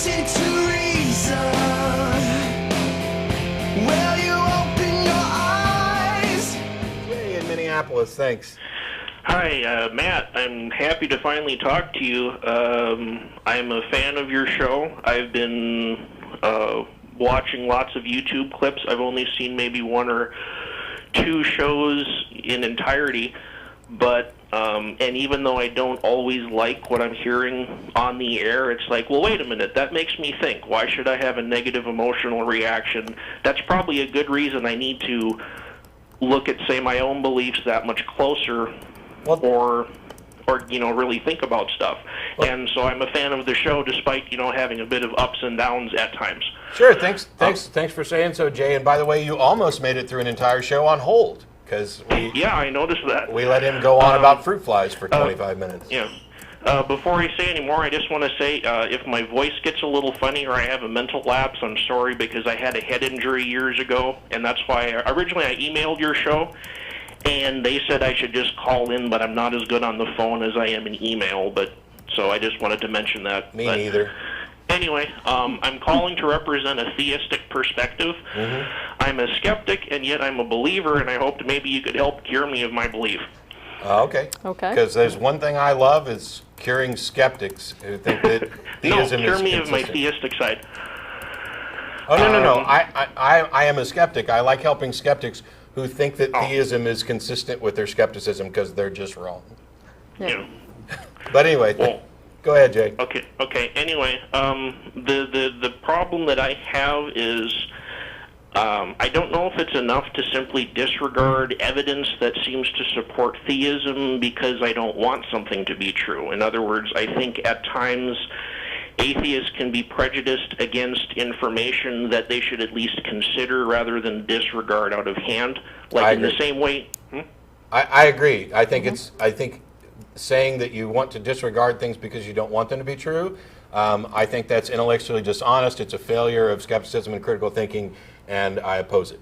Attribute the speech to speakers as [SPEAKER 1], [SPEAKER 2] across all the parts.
[SPEAKER 1] listen to reason? Will you open your eyes?
[SPEAKER 2] Jay in Minneapolis, thanks.
[SPEAKER 3] Hi, Matt. I'm happy to finally talk to you. I'm a fan of your show. I've been watching lots of YouTube clips. I've only seen maybe one or two shows in entirety, but and even though I don't always like what I'm hearing on the air, it's like, well, wait a minute, that makes me think. Why should I have a negative emotional reaction? That's probably a good reason I need to look at, say, my own beliefs that much closer, or you know, really think about stuff. And so I'm a fan of the show, despite, you know, having a bit of ups and downs at times.
[SPEAKER 2] Sure, thanks for saying so, Jay. And by the way, you almost made it through an entire show on hold, because
[SPEAKER 3] yeah, I noticed that.
[SPEAKER 2] We let him go on about fruit flies for 25 minutes.
[SPEAKER 3] Yeah. Before I say any more, I just want to say if my voice gets a little funny or I have a mental lapse, I'm sorry, because I had a head injury years ago, and that's why originally I emailed your show, and they said I should just call in, but I'm not as good on the phone as I am in email, but so I just wanted to mention that.
[SPEAKER 2] Me neither.
[SPEAKER 3] Anyway, I'm calling to represent a theistic perspective. I'm a skeptic, and yet I'm a believer, and I hoped maybe you could help cure me of my belief.
[SPEAKER 2] Okay.
[SPEAKER 4] Okay.
[SPEAKER 2] Because there's one thing I love is curing skeptics who think that theism
[SPEAKER 3] cure
[SPEAKER 2] is
[SPEAKER 3] me of my
[SPEAKER 2] consistent.
[SPEAKER 3] theistic side.
[SPEAKER 2] Oh, no. I am a skeptic. I like helping skeptics who think that theism is consistent with their skepticism because they're just wrong.
[SPEAKER 3] Yeah.
[SPEAKER 2] But anyway, go ahead, Jay.
[SPEAKER 3] Okay. Anyway, the problem that I have is I don't know if it's enough to simply disregard evidence that seems to support theism because I don't want something to be true. In other words, I think at times atheists can be prejudiced against information that they should at least consider rather than disregard out of hand. Like in the same way.
[SPEAKER 2] I agree. I think saying that you want to disregard things because you don't want them to be true, I think that's intellectually dishonest. It's a failure of skepticism and critical thinking, and I oppose it.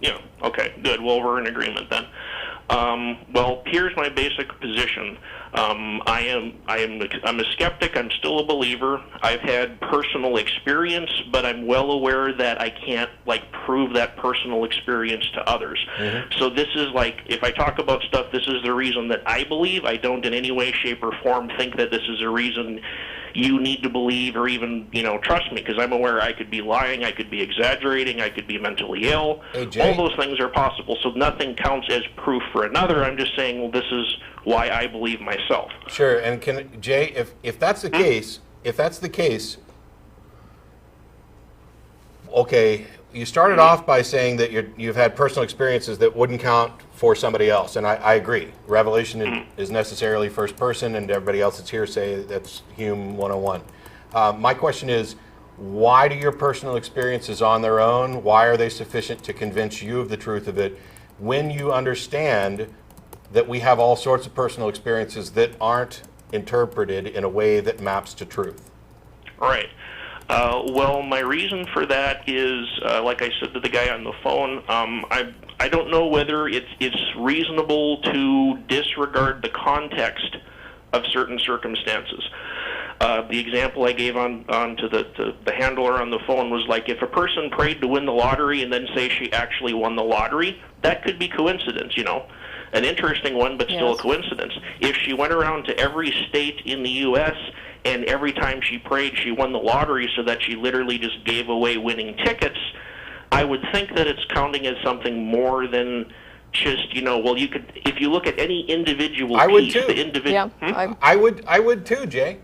[SPEAKER 3] Yeah, okay, good. Well, we're in agreement then. Well, here's my basic position. I'm a skeptic. I'm still a believer. I've had personal experience, but I'm well aware that I can't prove that personal experience to others. So this is if I talk about stuff, this is the reason that I believe. I don't in any way, shape, or form think that this is a reason you need to believe or even, trust me, because I'm aware I could be lying, I could be exaggerating, I could be mentally ill.
[SPEAKER 2] Hey, Jay.
[SPEAKER 3] All those things are possible, so nothing counts as proof for another. I'm just saying, well, this is why I believe myself.
[SPEAKER 2] Sure, and Jay, if that's the case, okay, you started off by saying that you've had personal experiences that wouldn't count for somebody else, and I agree. Revelation is necessarily first person, and everybody else that's hearsay, that's Hume 101. My question is, why do your personal experiences on their own, why are they sufficient to convince you of the truth of it when you understand that we have all sorts of personal experiences that aren't interpreted in a way that maps to truth?
[SPEAKER 3] Right. Well, my reason for that is, like I said to the guy on the phone, I don't know whether it's reasonable to disregard the context of certain circumstances. The example I gave on to the handler on the phone was if a person prayed to win the lottery and then say she actually won the lottery, that could be coincidence, an interesting one, but still a coincidence. If she went around to every state in the U.S. and every time she prayed she won the lottery so that she literally just gave away winning tickets, I would think that it's counting as something more than just, well, you could, if you look at any individual
[SPEAKER 2] I would
[SPEAKER 3] piece,
[SPEAKER 2] too.
[SPEAKER 3] the individual...
[SPEAKER 4] Yeah,
[SPEAKER 2] I would too, Jay.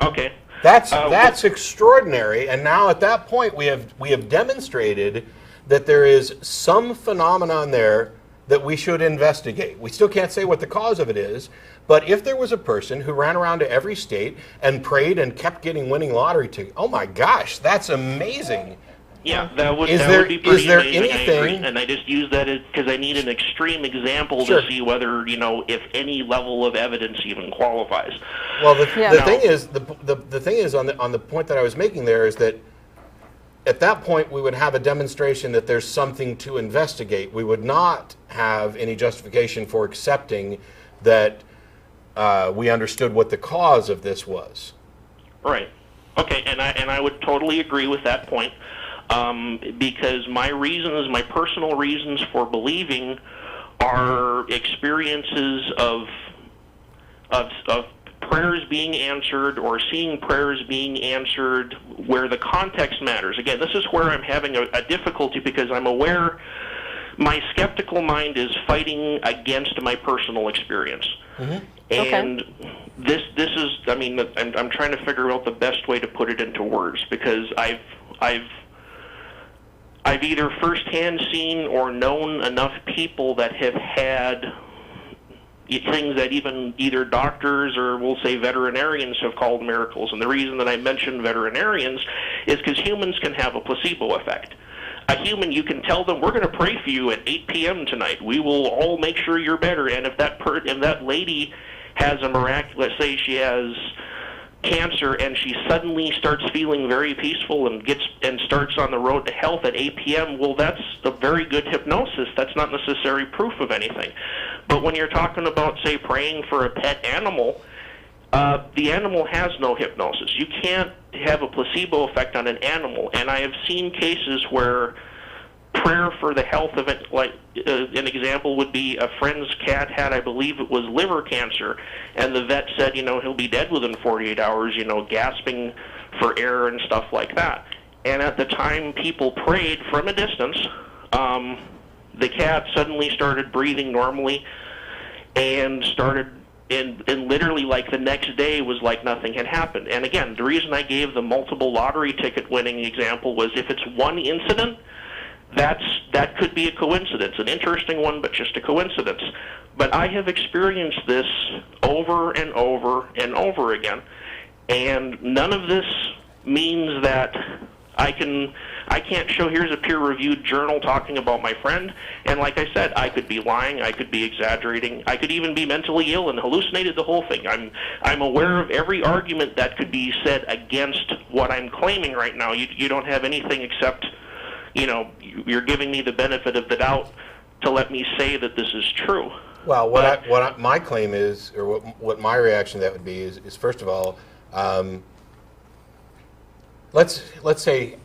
[SPEAKER 3] Okay.
[SPEAKER 2] That's extraordinary, and now at that point we have demonstrated that there is some phenomenon there that we should investigate. We still can't say what the cause of it is, but if there was a person who ran around to every state and prayed and kept getting winning lottery tickets, oh my gosh, that's amazing.
[SPEAKER 3] Yeah, that would be pretty
[SPEAKER 2] is there
[SPEAKER 3] amazing.
[SPEAKER 2] anything,
[SPEAKER 3] I agree. And I just use that because I need an extreme example
[SPEAKER 2] Sure.
[SPEAKER 3] to see whether, if any level of evidence even qualifies.
[SPEAKER 2] Well, the thing is on the point that I was making there is that at that point we would have a demonstration that there's something to investigate. We would not have any justification for accepting that we understood what the cause of this was.
[SPEAKER 3] Right. Okay, and I would totally agree with that point, because my personal reasons for believing, are experiences of prayers being answered or seeing prayers being answered where the context matters. Again, this is where I'm having a difficulty, because I'm aware my skeptical mind is fighting against my personal experience.
[SPEAKER 2] Mm-hmm.
[SPEAKER 3] And this is, I mean, I'm trying to figure out the best way to put it into words, because I've either firsthand seen or known enough people that have had things that even either doctors or we'll say veterinarians have called miracles. And the reason that I mention veterinarians is because humans can have a placebo effect. A human, you can tell them, we're going to pray for you at 8 p.m. tonight. We will all make sure you're better. And if that lady has a miraculous, say she has cancer and she suddenly starts feeling very peaceful and starts on the road to health at 8 p.m., well, that's a very good hypnosis. That's not necessary proof of anything. But when you're talking about, say, praying for a pet animal, the animal has no hypnosis. You can't have a placebo effect on an animal. And I have seen cases where prayer for the health of it, like an example would be a friend's cat had, I believe it was liver cancer, and the vet said, he'll be dead within 48 hours, gasping for air and stuff like that. And at the time people prayed from a distance, the cat suddenly started breathing normally and literally like the next day was like nothing had happened. And again, the reason I gave the multiple lottery ticket winning example was if it's one incident, that could be a coincidence, an interesting one, but just a coincidence. But I have experienced this over and over and over again, and none of this means that I can't show, here's a peer-reviewed journal talking about my friend, and like I said, I could be lying, I could be exaggerating, I could even be mentally ill and hallucinated the whole thing. I'm aware of every argument that could be said against what I'm claiming right now. You don't have anything except, you're giving me the benefit of the doubt to let me say that this is true.
[SPEAKER 2] Well, my claim is, or what my reaction to that would be is first of all, let's say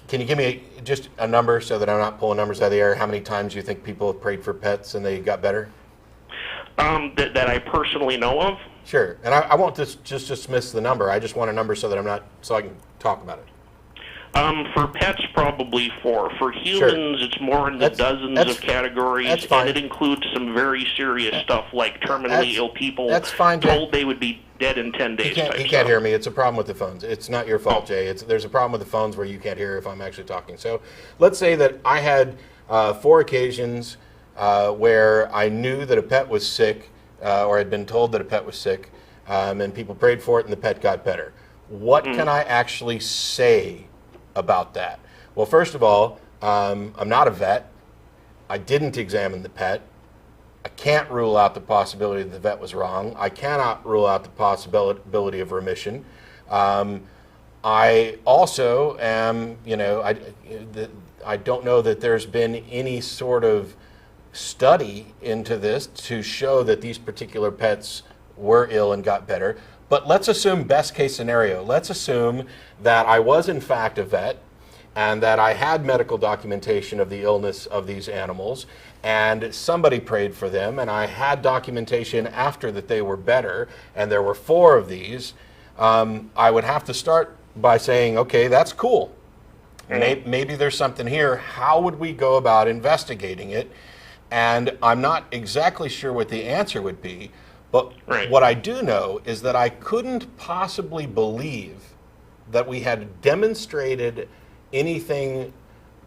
[SPEAKER 2] can you give me just a number so that I'm not pulling numbers out of the air? How many times you think people have prayed for pets and they got better?
[SPEAKER 3] That I personally know of?
[SPEAKER 2] Sure, and I won't just dismiss the number. I just want a number so I can talk about it.
[SPEAKER 3] For pets, probably 4. For humans, It's more in the dozens of categories, and it includes some very serious stuff like terminally ill people told they would be dead in 10 days.
[SPEAKER 2] You can't hear me. It's a problem with the phones. It's not your fault, Jay. There's a problem with the phones where you can't hear if I'm actually talking. So let's say that I had 4 occasions where I knew that a pet was sick or had been told that a pet was sick, and people prayed for it and the pet got better. What can I actually say about that? Well, first of all, I'm not a vet. I didn't examine the pet. I can't rule out the possibility that the vet was wrong. I cannot rule out the possibility of remission. I also am, I don't know that there's been any sort of study into this to show that these particular pets were ill and got better. But let's assume best case scenario. Let's assume that I was in fact a vet and that I had medical documentation of the illness of these animals and somebody prayed for them and I had documentation after that they were better and there were 4 of these. I would have to start by saying, okay, that's cool. Maybe there's something here. How would we go about investigating it? And I'm not exactly sure what the answer would be. But what I do know is that I couldn't possibly believe that we had demonstrated anything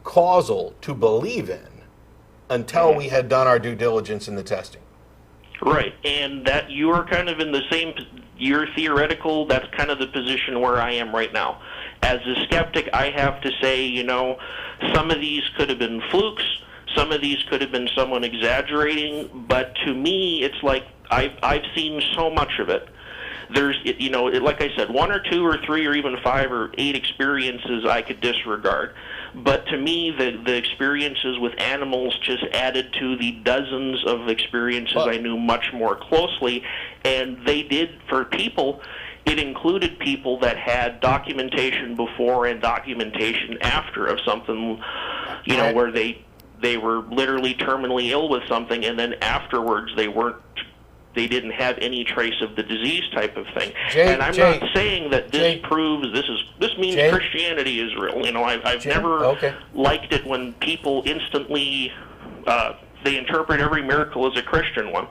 [SPEAKER 2] causal to believe in until we had done our due diligence in the testing.
[SPEAKER 3] Right, and that you are kind of in the same, you're theoretical, that's kind of the position where I am right now. As a skeptic, I have to say, some of these could have been flukes, some of these could have been someone exaggerating, but to me, it's like, I've seen so much of it. There's, like I said, 1 or 2 or 3 or even 5 or 8 experiences I could disregard. But to me, the experiences with animals just added to the dozens of experiences I knew much more closely. And they did, for people, it included people that had documentation before and documentation after of something, you know, where they were literally terminally ill with something, and then afterwards they didn't have any trace of the disease type of thing. And I'm not saying that this proves this means Christianity is real. You know, I've never liked it when people instantly they interpret every miracle as a Christian one.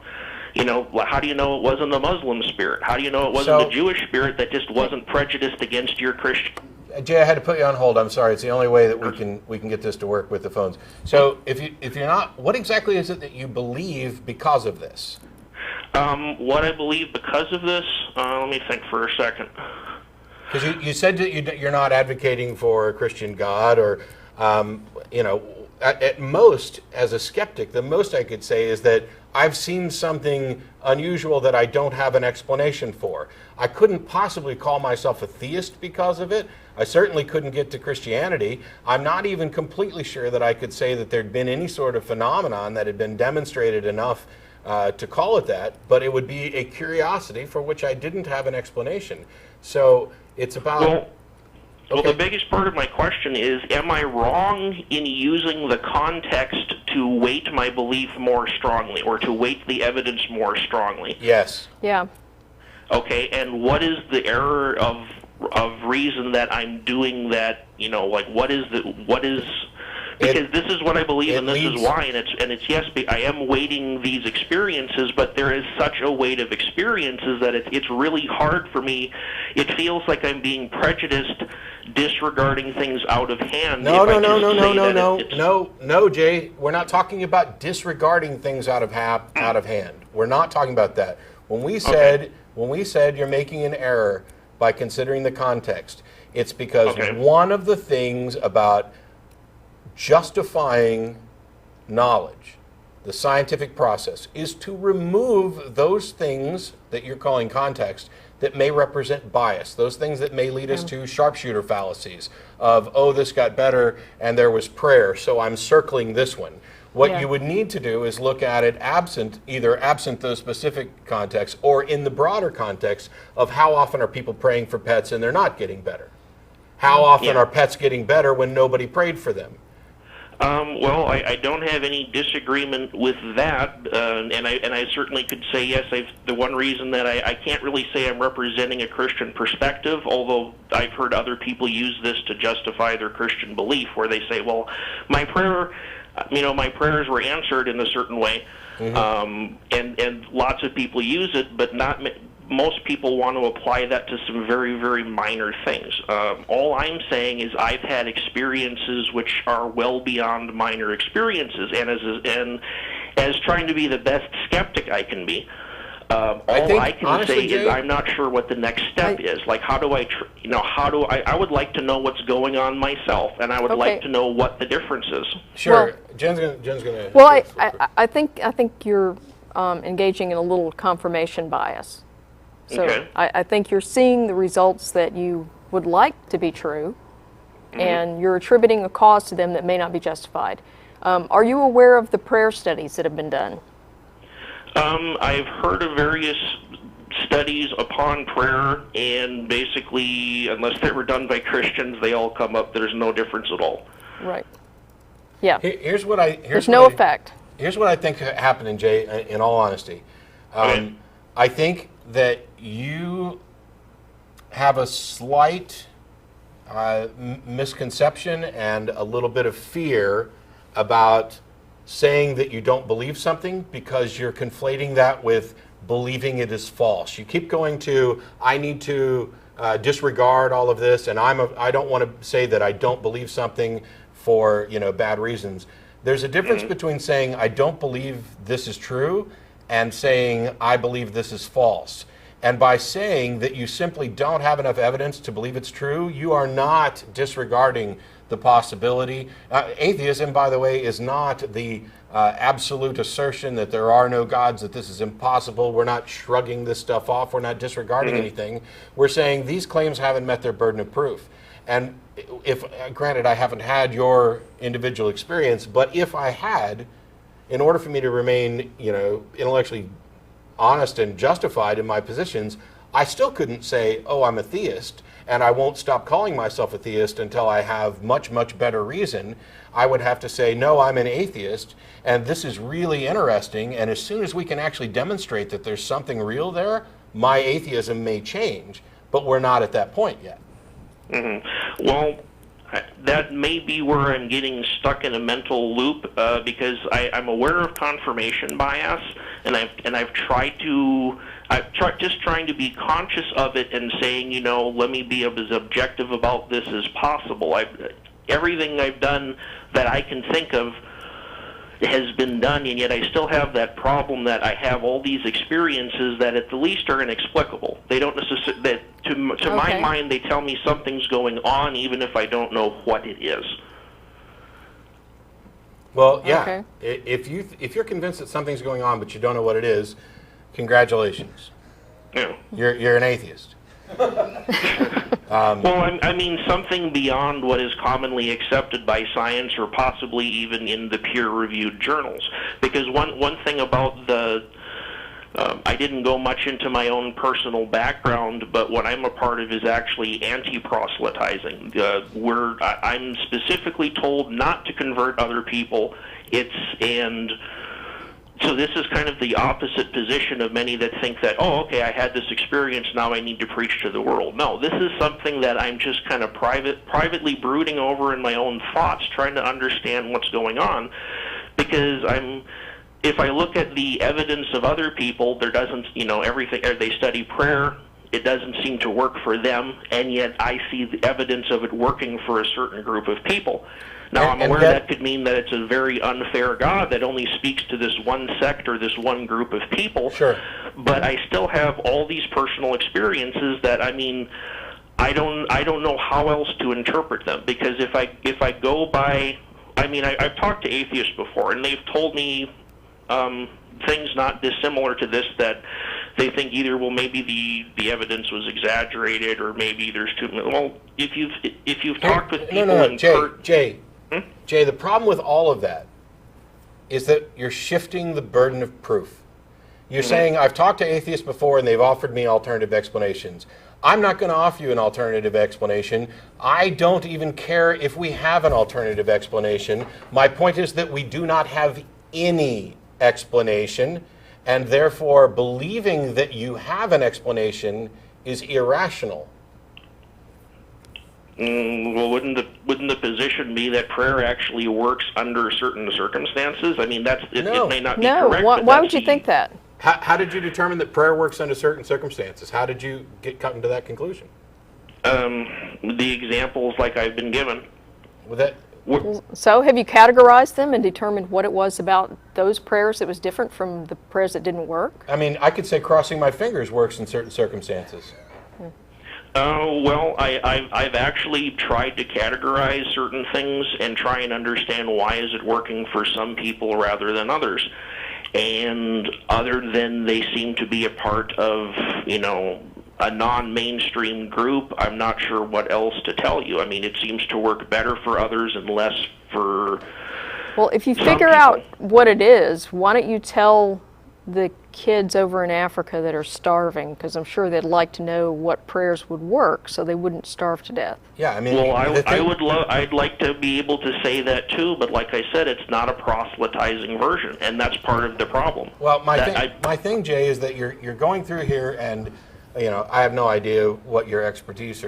[SPEAKER 3] You know, how do you know it wasn't the Muslim spirit? How do you know it wasn't the Jewish spirit that just wasn't prejudiced against your Christian?
[SPEAKER 2] Jay, I had to put you on hold. I'm sorry. It's the only way that we can get this to work with the phones. So if you're not, what exactly is it that you believe because of this?
[SPEAKER 3] What I believe because of this, let me think for a second.
[SPEAKER 2] Because you said that you're not advocating for a Christian God, or you know, at most, as a skeptic, the most I could say is that I've seen something unusual that I don't have an explanation for. I couldn't possibly call myself a theist because of it. I certainly couldn't get to Christianity. I'm not even completely sure that I could say that there'd been any sort of phenomenon that had been demonstrated enough to call it that, but it would be a curiosity for which I didn't have an explanation. So it's about...
[SPEAKER 3] Well, the biggest part of my question is, am I wrong in using the context to weight my belief more strongly, or to weight the evidence more strongly?
[SPEAKER 2] Yes.
[SPEAKER 4] Yeah.
[SPEAKER 3] Okay, and what is the error of reason that I'm doing that? You know, like what is because this is what I believe, and this is why, and it's yes, I am weighting these experiences, but there is such a weight of experiences that it's really hard for me. It feels like I'm being prejudiced, disregarding things out of hand.
[SPEAKER 2] No, Jay. We're not talking about disregarding things out of hand. We're not talking about that. When we said you're making an error by considering the context, it's because one of the things about justifying knowledge, the scientific process, is to remove those things that you're calling context that may represent bias, those things that may lead us to sharpshooter fallacies of, oh, this got better and there was prayer, so I'm circling this one. What you would need to do is look at it either absent those specific contexts, or in the broader context of how often are people praying for pets and they're not getting better? How often are pets getting better when nobody prayed for them?
[SPEAKER 3] Well, I don't have any disagreement with that, and I certainly could say yes. The one reason that I can't really say I'm representing a Christian perspective, although I've heard other people use this to justify their Christian belief, where they say, well, my prayers were answered in a certain way, and lots of people use it, but most people want to apply that to some very, very minor things. All I'm saying is I've had experiences which are well beyond minor experiences, and as trying to be the best skeptic I can be, all I can say is I'm not sure what the next step is. Like, how do I would like to know what's going on myself, and I would like to know what the difference is.
[SPEAKER 2] Sure. Well, Jen's gonna.
[SPEAKER 4] Well, I think you're engaging in a little confirmation bias. So I think you're seeing the results that you would like to be true, and you're attributing a cause to them that may not be justified. Are you aware of the prayer studies that have been done?
[SPEAKER 3] I've heard of various studies upon prayer, and basically, unless they were done by Christians, they all come up. There's no difference at all.
[SPEAKER 4] Right. Yeah.
[SPEAKER 2] There's
[SPEAKER 4] no effect.
[SPEAKER 2] Here's what I think happened, Jay, in all honesty. I think that you have a slight misconception and a little bit of fear about saying that you don't believe something, because you're conflating that with believing it is false. You keep going to, I need to disregard all of this, and I don't want to say that I don't believe something for bad reasons. There's a difference between saying I don't believe this is true and saying I believe this is false. And by saying that you simply don't have enough evidence to believe it's true, you are not disregarding the possibility. Atheism, by the way, is not the absolute assertion that there are no gods, that this is impossible. We're not shrugging this stuff off. We're not disregarding anything. We're saying these claims haven't met their burden of proof. And if, granted, I haven't had your individual experience, but if I had, in order for me to remain, intellectually honest and justified in my positions, I still couldn't say, oh, I'm a theist, and I won't stop calling myself a theist until I have much, much better reason. I would have to say, no, I'm an atheist, and this is really interesting, and as soon as we can actually demonstrate that there's something real there, my atheism may change, but we're not at that point yet.
[SPEAKER 3] Well, that may be where I'm getting stuck in a mental loop because I'm aware of confirmation bias, and I've tried just trying to be conscious of it and saying, you know, let me be as objective about this as possible. Everything I've done that I can think of has been done, and yet I still have that problem that I have all these experiences that at the least are inexplicable. They don't necessarily, that to my mind, they tell me something's going on even if I don't know what it is.
[SPEAKER 2] Well, yeah, if you're convinced that something's going on but you don't know what it is, congratulations.
[SPEAKER 3] Yeah.
[SPEAKER 2] You're an atheist.
[SPEAKER 3] Well, I mean something beyond what is commonly accepted by science, or possibly even in the peer-reviewed journals. Because one thing about I didn't go much into my own personal background, but what I'm a part of is actually anti-proselytizing, where I'm specifically told not to convert other people. So this is kind of the opposite position of many that think that, oh, okay, I had this experience, now I need to preach to the world. No, this is something that I'm just kind of privately brooding over in my own thoughts, trying to understand what's going on, because if I look at the evidence of other people, there doesn't, everything, they study prayer, it doesn't seem to work for them, and yet I see the evidence of it working for a certain group of people. Now, I'm aware that could mean that it's a very unfair God that only speaks to this one sect or this one group of people.
[SPEAKER 2] Sure.
[SPEAKER 3] But I still have all these personal experiences that, I don't know how else to interpret them. Because if I go by, I've talked to atheists before, and they've told me things not dissimilar to this, that they think either, well, maybe the evidence was exaggerated, or maybe there's too many. Well, if you've talked with people,
[SPEAKER 2] Jay, the problem with all of that is that you're shifting the burden of proof. You're saying, I've talked to atheists before and they've offered me alternative explanations. I'm not going to offer you an alternative explanation. I don't even care if we have an alternative explanation. My point is that we do not have any explanation, and therefore believing that you have an explanation is irrational.
[SPEAKER 3] Well, wouldn't the position be that prayer actually works under certain circumstances? I mean, it may not be correct.
[SPEAKER 4] No, why would you think that?
[SPEAKER 2] How did you determine that prayer works under certain circumstances? How did you come to that conclusion?
[SPEAKER 3] The examples like I've been given.
[SPEAKER 4] So have you categorized them and determined what it was about those prayers that was different from the prayers that didn't work?
[SPEAKER 2] I mean, I could say crossing my fingers works in certain circumstances.
[SPEAKER 3] Well, I've actually tried to categorize certain things and try and understand why is it working for some people rather than others. And other than they seem to be a part of, a non-mainstream group, I'm not sure what else to tell you. I mean, it seems to work better for others and less for
[SPEAKER 4] Well, if you figure out what it is, why don't you tell the kids over in Africa that are starving, because I'm sure they'd like to know what prayers would work so they wouldn't starve to death.
[SPEAKER 2] Yeah, I mean,
[SPEAKER 3] well, I'd like to be able to say that too, but like I said, it's not a proselytizing version, and that's part of the problem.
[SPEAKER 2] Well, my thing, Jay, is that you're going through here, and I have no idea what your expertise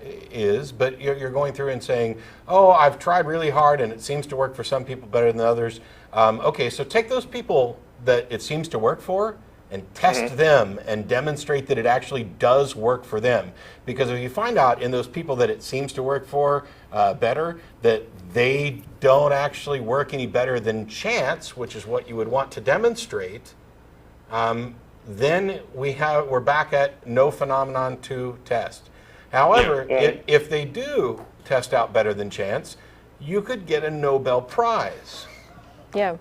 [SPEAKER 2] is, but you're going through and saying, oh, I've tried really hard, and it seems to work for some people better than others. Okay, so take those people that it seems to work for and test them and demonstrate that it actually does work for them. Because if you find out in those people that it seems to work for better, that they don't actually work any better than chance, which is what you would want to demonstrate, then we're back at no phenomenon to test. However, if they do test out better than chance, you could get a Nobel Prize.
[SPEAKER 4] Yeah.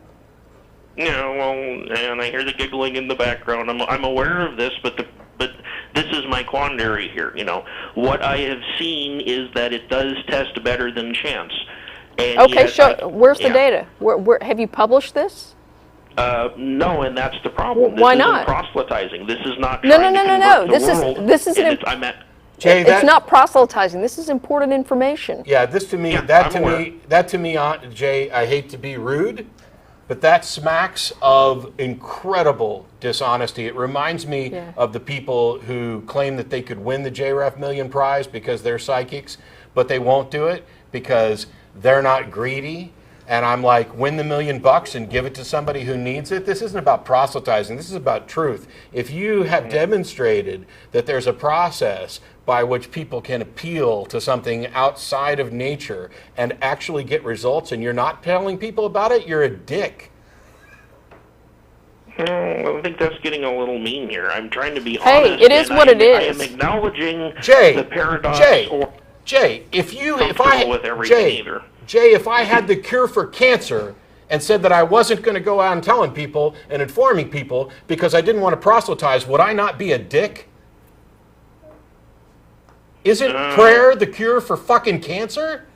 [SPEAKER 3] Yeah, well, and I hear the giggling in the background. I'm aware of this, but this is my quandary here. What I have seen is that it does test better than chance. And
[SPEAKER 4] okay, where's the data? Where have you published this?
[SPEAKER 3] No, and that's the problem.
[SPEAKER 4] Why
[SPEAKER 3] this
[SPEAKER 4] not?
[SPEAKER 3] Isn't proselytizing. This is not.
[SPEAKER 4] No,
[SPEAKER 3] trying
[SPEAKER 4] no,
[SPEAKER 3] to
[SPEAKER 4] no, no, no.
[SPEAKER 3] convert the
[SPEAKER 4] This is
[SPEAKER 3] world,
[SPEAKER 4] an.
[SPEAKER 3] and I meant.
[SPEAKER 2] Jay,
[SPEAKER 4] It's not proselytizing. This is important information.
[SPEAKER 2] Yeah, this to me,
[SPEAKER 3] Yeah,
[SPEAKER 2] that
[SPEAKER 3] I'm
[SPEAKER 2] to
[SPEAKER 3] aware.
[SPEAKER 2] me, that to me, Jay, I hate to be rude, but that smacks of incredible dishonesty. It reminds me of the people who claim that they could win the JREF Million Prize because they're psychics, but they won't do it because they're not greedy. And I'm like, win the $1 million and give it to somebody who needs it. This isn't about proselytizing. This is about truth. If you have demonstrated that there's a process by which people can appeal to something outside of nature and actually get results, and you're not telling people about it, you're a dick.
[SPEAKER 3] I think that's getting a little mean here. I'm trying to be
[SPEAKER 4] Hey,
[SPEAKER 3] honest.
[SPEAKER 4] it is
[SPEAKER 3] and
[SPEAKER 4] what it
[SPEAKER 3] I
[SPEAKER 4] is.
[SPEAKER 3] am acknowledging
[SPEAKER 2] Jay,
[SPEAKER 3] the paradox.
[SPEAKER 2] Jay, if
[SPEAKER 3] with everything either.
[SPEAKER 2] Jay, if I had the cure for cancer and said that I wasn't going to go out and telling people and informing people because I didn't want to proselytize, would I not be a dick? Isn't prayer the cure for fucking cancer?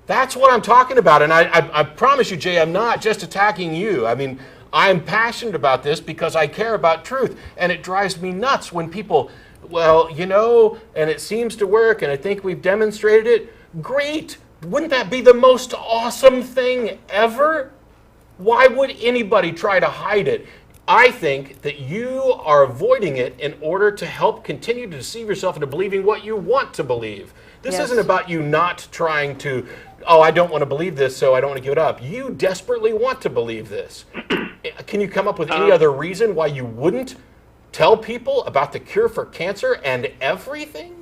[SPEAKER 2] That's what I'm talking about. And I promise you, Jay, I'm not just attacking you. I mean, I'm passionate about this because I care about truth. And it drives me nuts when people, well, you know, and it seems to work, and I think we've demonstrated it. Great. Wouldn't that be the most awesome thing ever? Why would anybody try to hide it? I think that you are avoiding it in order to help continue to deceive yourself into believing what you want to believe. This isn't about you not trying to, oh, I don't want to believe this, so I don't want to give it up. You desperately want to believe this. Can you come up with any other reason why you wouldn't tell people about the cure for cancer and everything?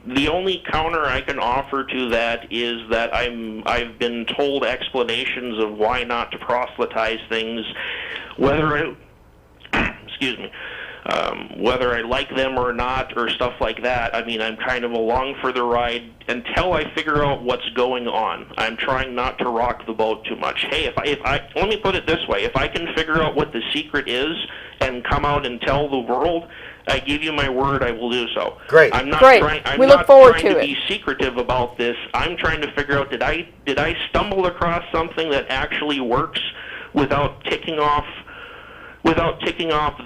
[SPEAKER 3] The only counter I can offer to that is that I've been told explanations of why not to proselytize things, whether whether I like them or not, or stuff like that. I mean, I'm kind of along for the ride until I figure out what's going on. I'm trying not to rock the boat too much. Hey, if I let me put it this way: if I can figure out what the secret is and come out and tell the world, I give you my word, I will do so.
[SPEAKER 2] Great.
[SPEAKER 3] I'm not
[SPEAKER 4] Great.
[SPEAKER 3] trying.
[SPEAKER 4] We look forward to
[SPEAKER 3] to
[SPEAKER 4] it.
[SPEAKER 3] be secretive about this. I'm trying to figure out did I stumble across something that actually works without ticking off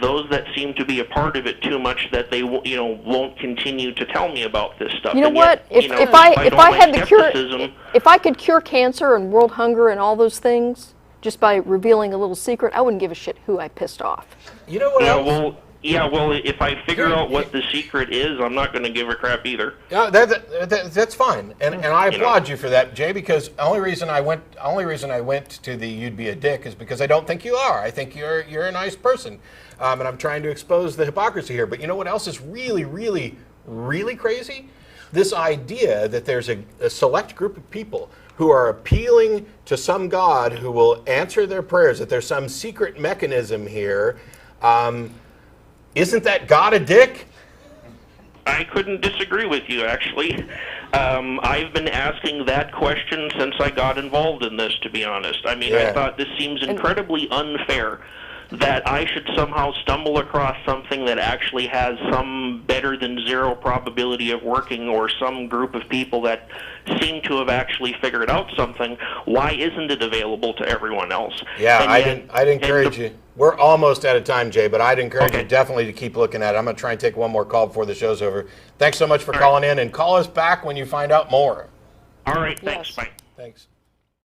[SPEAKER 3] those that seem to be a part of it too much, that they won't continue to tell me about this stuff.
[SPEAKER 4] You know
[SPEAKER 3] And
[SPEAKER 4] what?
[SPEAKER 3] Yet,
[SPEAKER 4] If I had the cure,
[SPEAKER 3] skepticism,
[SPEAKER 4] if I could cure cancer and world hunger and all those things just by revealing a little secret, I wouldn't give a shit who I pissed off.
[SPEAKER 2] You know what else?
[SPEAKER 3] well, if I figure out what the secret is, I'm not going to give a crap either.
[SPEAKER 2] Yeah, that's fine, and I applaud you for that, Jay. Because the only reason I went to the "you'd be a dick" is because I don't think you are. I think you're a nice person, and I'm trying to expose the hypocrisy here. But you know what else is really, really, really crazy? This idea that there's a select group of people who are appealing to some God who will answer their prayers. That there's some secret mechanism here. Isn't that God a dick?
[SPEAKER 3] I couldn't disagree with you, actually. I've been asking that question since I got involved in this, to be honest. I mean, I thought this seems incredibly unfair that I should somehow stumble across something that actually has some better than zero probability of working, or some group of people that seem to have actually figured out something. Why isn't it available to everyone else?
[SPEAKER 2] Yeah, I'd encourage you. We're almost out of time, Jay, but I'd encourage you definitely to keep looking at it. I'm going to try and take one more call before the show's over. Thanks so much for calling in, and call us back when you find out more.
[SPEAKER 3] All right, thanks.
[SPEAKER 4] Yes.
[SPEAKER 3] Bye.
[SPEAKER 2] Thanks.